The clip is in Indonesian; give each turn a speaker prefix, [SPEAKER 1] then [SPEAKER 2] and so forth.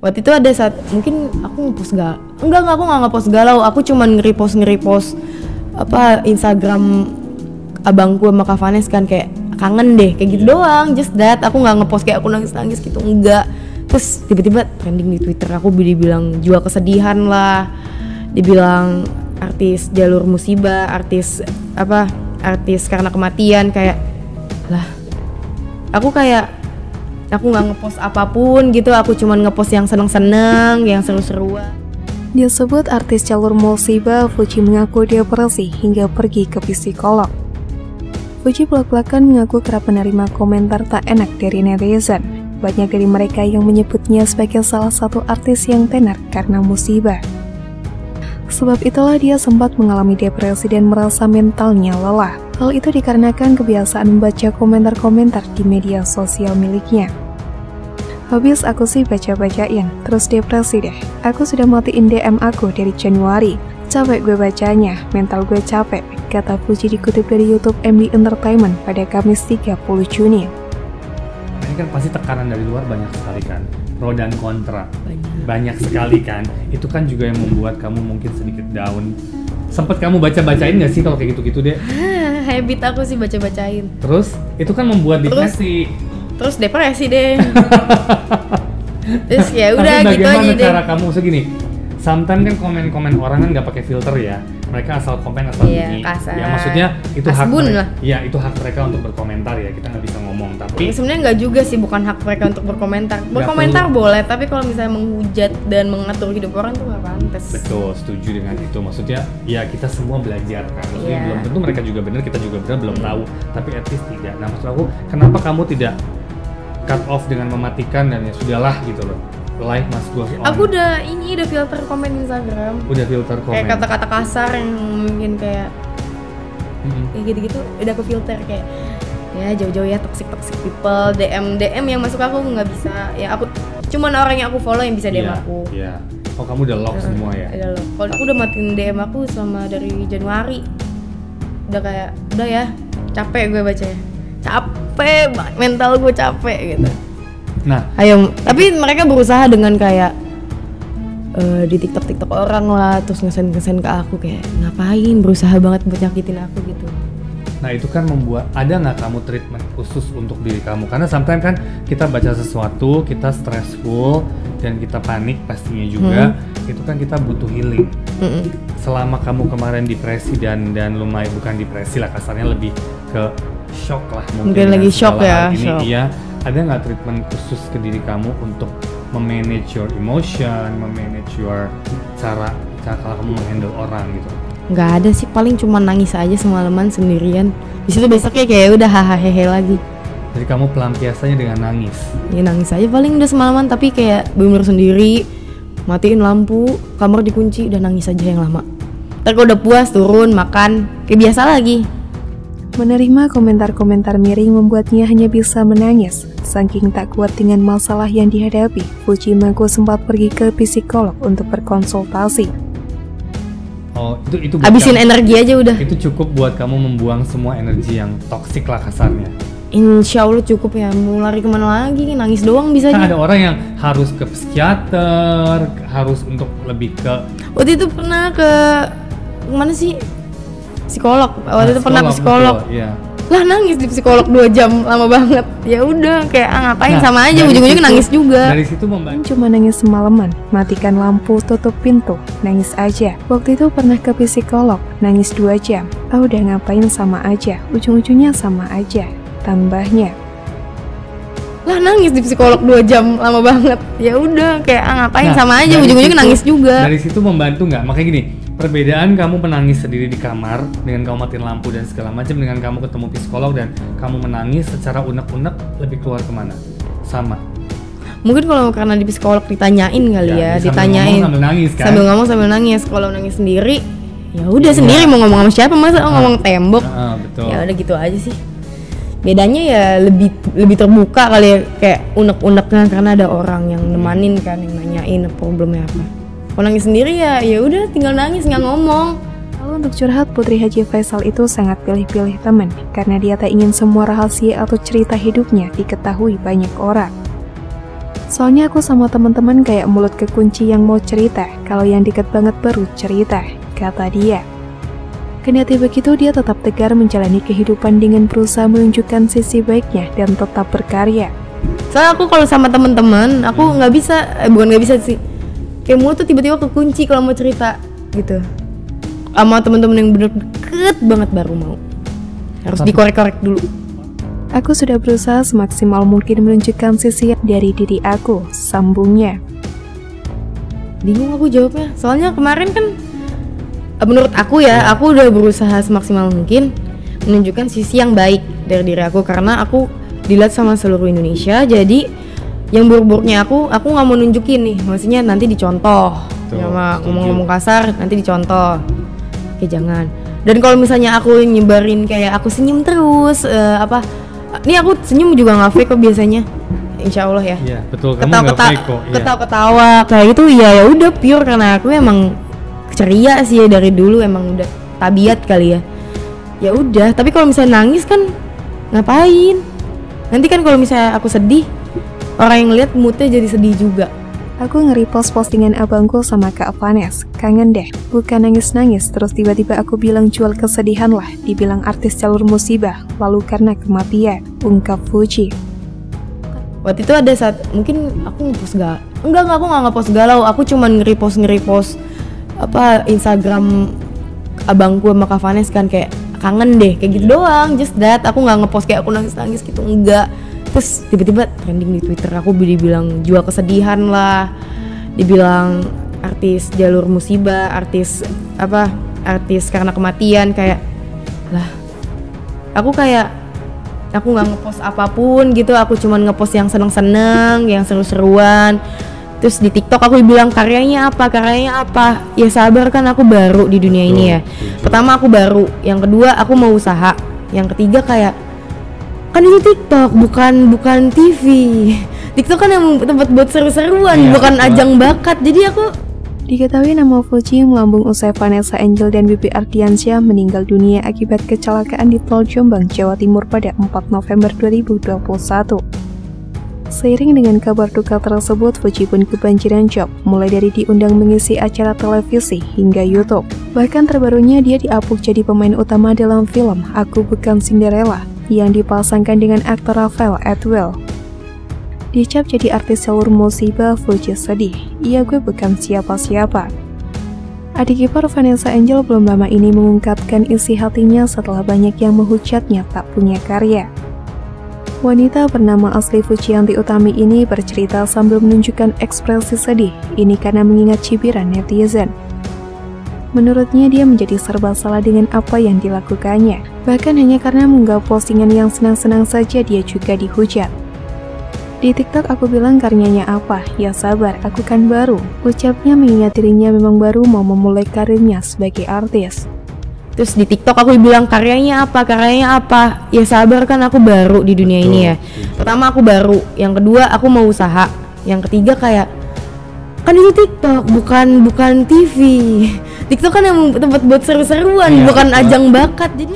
[SPEAKER 1] Waktu itu ada saat mungkin aku nge-post enggak aku nggak nge-post galau, aku cuman nge-repost apa Instagram abangku sama Kak Vanes kan, kayak kangen deh kayak gitu doang, just that. Aku nggak nge-post kayak aku nangis gitu, enggak. Terus tiba-tiba trending di Twitter, aku dibilang jual kesedihan lah, dibilang artis jalur musibah, artis karena kematian. Kayak lah, aku nggak ngepost apapun gitu, aku cuman ngepost yang seneng-seneng, yang seru-seruan.
[SPEAKER 2] Disebut artis jalur musibah, Fuji mengaku depresi hingga pergi ke psikolog. Fuji belak-belakan mengaku kerap menerima komentar tak enak dari netizen. Banyak dari mereka yang menyebutnya sebagai salah satu artis yang tenar karena musibah. Sebab itulah dia sempat mengalami depresi dan merasa mentalnya lelah. Hal itu dikarenakan kebiasaan membaca komentar-komentar di media sosial miliknya. Habis aku sih baca-bacain, terus depresi deh. Aku sudah matiin DM aku dari Januari. Capek gue bacanya, mental gue capek, kata Fuji dikutip dari YouTube MD Entertainment pada Kamis 30 Juni.
[SPEAKER 3] Ini kan pasti tekanan dari luar banyak sekali kan, pro dan kontra banyak sekali kan. Itu kan juga yang membuat kamu mungkin sedikit down. Sempet kamu baca-bacain gak sih kalau kayak gitu-gitu deh?
[SPEAKER 1] Habit aku sih baca-bacain.
[SPEAKER 3] Terus itu kan membuat depresi.
[SPEAKER 1] Terus depresi deh. Terus ya udah gitu aja deh.
[SPEAKER 3] Bagaimana cara kamu segini? Sometimes kan komen-komen orang kan nggak pakai filter ya, mereka asal komen asal bunyi.
[SPEAKER 1] Kasar.
[SPEAKER 3] Ya maksudnya itu
[SPEAKER 1] Asbun
[SPEAKER 3] hak mereka.
[SPEAKER 1] lah.
[SPEAKER 3] Iya itu hak mereka untuk berkomentar ya, kita nggak bisa ngomong. Tapi
[SPEAKER 1] sebenarnya nggak juga sih, bukan hak mereka untuk berkomentar. Berkomentar boleh, tapi kalau misalnya menghujat dan mengatur hidup orang tuh nggak pantas.
[SPEAKER 3] Betul, setuju dengan itu. Maksudnya ya kita semua belajar kan. Maksudnya belum tentu mereka juga benar, kita juga benar, belum tahu. Tapi at least tidak. Nah maksud aku, kenapa kamu tidak cut off dengan mematikan dan ya sudahlah gitu loh. Live must go on.
[SPEAKER 1] Aku udah filter komen Instagram.
[SPEAKER 3] Udah filter komen.
[SPEAKER 1] Kayak kata-kata kasar yang mungkin kayak gitu-gitu udah aku filter, kayak ya jauh-jauh ya toxic people. DM yang masuk aku nggak bisa. Ya aku cuman orang yang aku follow yang bisa DM aku.
[SPEAKER 3] Iya. Oh kamu udah lock semua ya?
[SPEAKER 1] Udah lock. Kalau aku udah matiin DM aku selama dari Januari. Udah kayak udah ya, capek gue bacanya. Capek, mental gue capek gitu.
[SPEAKER 3] Nah,
[SPEAKER 1] tapi mereka berusaha dengan kayak di TikTok orang lah, terus ngesen ke aku kayak ngapain, berusaha banget buat nyakitin aku gitu.
[SPEAKER 3] Nah itu kan membuat, ada nggak kamu treatment khusus untuk diri kamu? Karena sometimes kan kita baca sesuatu, kita stressful dan kita panik pastinya juga, itu kan kita butuh healing. Selama kamu kemarin depresi dan lumayan, bukan depresi lah kasarnya, lebih ke shock lah mungkin
[SPEAKER 1] lagi shock ya.
[SPEAKER 3] Iya. Ada nggak treatment khusus ke diri kamu untuk memanage your emotion, memanage your cara kalau kamu menghandle orang gitu?
[SPEAKER 1] Nggak ada sih, paling cuma nangis aja semalaman sendirian. Di situ besoknya kayak udah hahaha lagi.
[SPEAKER 3] Jadi kamu pelampiasannya dengan nangis?
[SPEAKER 1] Ya nangis aja paling udah semalaman, tapi kayak bener sendiri, matiin lampu, kamar dikunci, udah nangis aja yang lama. Ntar kalau udah puas turun makan, kayak biasa lagi.
[SPEAKER 2] Menerima komentar-komentar miring membuatnya hanya bisa menangis. Saking tak kuat dengan masalah yang dihadapi, Fuji mengaku sempat pergi ke psikolog untuk berkonsultasi.
[SPEAKER 3] Oh, itu
[SPEAKER 1] habisin energi aja udah.
[SPEAKER 3] Itu cukup buat kamu membuang semua energi yang toksik lah kasarnya.
[SPEAKER 1] Insya Allah cukup ya, mau lari kemana lagi, nangis doang bisa aja.
[SPEAKER 3] Ada orang yang harus ke psikiater, harus untuk lebih ke...
[SPEAKER 1] Waktu itu pernah ke mana sih? Psikolog. Waktu itu pernah ke psikolog.
[SPEAKER 3] Betul, iya.
[SPEAKER 1] Lah nangis di psikolog 2 jam, lama banget. Ya udah kayak ngapain, sama aja ujung-ujungnya nangis juga.
[SPEAKER 3] Dari situ membantu.
[SPEAKER 2] Cuma nangis semalaman, matikan lampu, tutup pintu, nangis aja. Waktu itu pernah ke psikolog, nangis 2 jam. Udah ngapain, sama aja, ujung-ujungnya sama aja. Tambahnya,
[SPEAKER 1] lah nangis di psikolog 2 jam, lama banget. Ya udah kayak ngapain, sama aja ujung-ujungnya nangis juga.
[SPEAKER 3] Dari situ membantu nggak? Makanya gini, perbedaan kamu menangis sendiri di kamar dengan kamu matiin lampu dan segala macam, dengan kamu ketemu psikolog dan kamu menangis secara unek-unek, lebih keluar kemana? Sama.
[SPEAKER 1] Mungkin kalau karena di psikolog ditanyain kali ya, ditanyain
[SPEAKER 3] sambil nangis kan?
[SPEAKER 1] Sambil ngomong sambil nangis. Kalau nangis sendiri, ya udah sendiri mau ngomong sama siapa, masa ngomong tembok.
[SPEAKER 3] Betul.
[SPEAKER 1] Ya udah gitu aja sih. Bedanya ya lebih terbuka kali ya, kayak unek-uneknya karena ada orang yang nemanin kan, yang nanyain problemnya apa. Kalau nangis sendiri ya udah tinggal nangis, nggak ngomong.
[SPEAKER 2] Kalau untuk curhat, Putri Haji Faisal itu sangat pilih-pilih teman karena dia tak ingin semua rahasia atau cerita hidupnya diketahui banyak orang. Soalnya aku sama teman-teman kayak mulut kekunci yang mau cerita, kalau yang deket banget baru cerita, kata dia. Kendati begitu, dia tetap tegar menjalani kehidupan dengan berusaha menunjukkan sisi baiknya dan tetap berkarya.
[SPEAKER 1] Soalnya aku kalau sama teman-teman, aku nggak bisa, bukan nggak bisa sih, kayak mulut tuh tiba-tiba kekunci kalau mau cerita gitu. Sama teman-teman yang bener deket banget baru mau. Harus dikorek-korek dulu.
[SPEAKER 2] Aku sudah berusaha semaksimal mungkin menunjukkan sisi dari diri aku, sambungnya.
[SPEAKER 1] Bingung aku jawabnya, soalnya kemarin kan menurut aku ya, aku udah berusaha semaksimal mungkin menunjukkan sisi yang baik dari diri aku, karena aku dilihat sama seluruh Indonesia. Jadi yang buruk-buruknya aku nggak mau nunjukin nih, maksudnya nanti dicontoh. Sama ngomong-ngomong kasar nanti dicontoh, oke jangan. Dan kalau misalnya aku nyebarin kayak aku senyum terus, ini aku senyum juga nggak fake kok biasanya, insya Allah ya.
[SPEAKER 3] Iya betul, kamu nggak fake kok.
[SPEAKER 1] Ketawa-ketawa kayak gitu ya udah pure, karena aku emang ceria sih ya dari dulu, emang udah tabiat kali ya. Ya udah, tapi kalau misalnya nangis kan ngapain? Nanti kan kalau misalnya aku sedih, orang yang ngeliat moodnya jadi sedih juga.
[SPEAKER 2] Aku nge-repost postingan abangku sama Kak Vanes. Kangen deh, bukan nangis-nangis terus tiba-tiba aku bilang jual kesedihan lah, dibilang artis jalur musibah, lalu karena kematian, ungkap Fuji.
[SPEAKER 1] Waktu itu ada saat mungkin aku nge-post enggak aku nggak nge-post galau, aku cuman nge-repost Instagram abangku sama Kak Vanes kan, kayak kangen deh kayak gitu doang, just that. Aku nggak nge-post kayak aku nangis-nangis gitu, enggak. Terus tiba-tiba trending di Twitter, aku dibilang jual kesedihan lah, dibilang artis jalur musibah, artis karena kematian. Kayak lah, aku nggak ngepost apapun gitu, aku cuman ngepost yang seneng-seneng, yang seru-seruan. Terus di TikTok aku bilang karyanya apa, ya sabar kan aku baru di dunia ini ya. Pertama aku baru, yang kedua aku mau usaha, yang ketiga kayak kan itu TikTok bukan TV. TikTok kan yang tempat buat seru-seruan, bukan ajang bakat. Jadi aku
[SPEAKER 2] diketahui nama Fuji melambung usai Vanessa Angel dan Bibi Ardiansyah meninggal dunia akibat kecelakaan di Tol Jombang, Jawa Timur pada 4 November 2021. Seiring dengan kabar duka tersebut, Fuji pun kebanjiran job, mulai dari diundang mengisi acara televisi hingga YouTube. Bahkan terbarunya dia diapuk jadi pemain utama dalam film Aku Bukan Cinderella yang dipasangkan dengan aktor Rafael Atwell. Dicap jadi artis jalur musibah, Fuji sedih, gue bukan siapa-siapa. Adik ipar Vanessa Angel belum lama ini mengungkapkan isi hatinya setelah banyak yang menghujatnya tak punya karya. Wanita bernama asli Fujianti Utami ini bercerita sambil menunjukkan ekspresi sedih, ini karena mengingat cibiran netizen. Menurutnya dia menjadi serba salah dengan apa yang dilakukannya, bahkan hanya karena mengunggah postingan yang senang-senang saja dia juga dihujat. Di TikTok aku bilang karyanya apa, ya sabar aku kan baru, ucapnya mengingat dirinya memang baru mau memulai karirnya sebagai artis.
[SPEAKER 1] Terus di TikTok aku bilang karyanya apa, ya sabar kan aku baru di dunia ini ya. Pertama aku baru, yang kedua aku mau usaha, yang ketiga kayak kan itu TikTok bukan TV. TikTok kan yang tempat buat seru-seruan, bukan ajang bakat. Jadi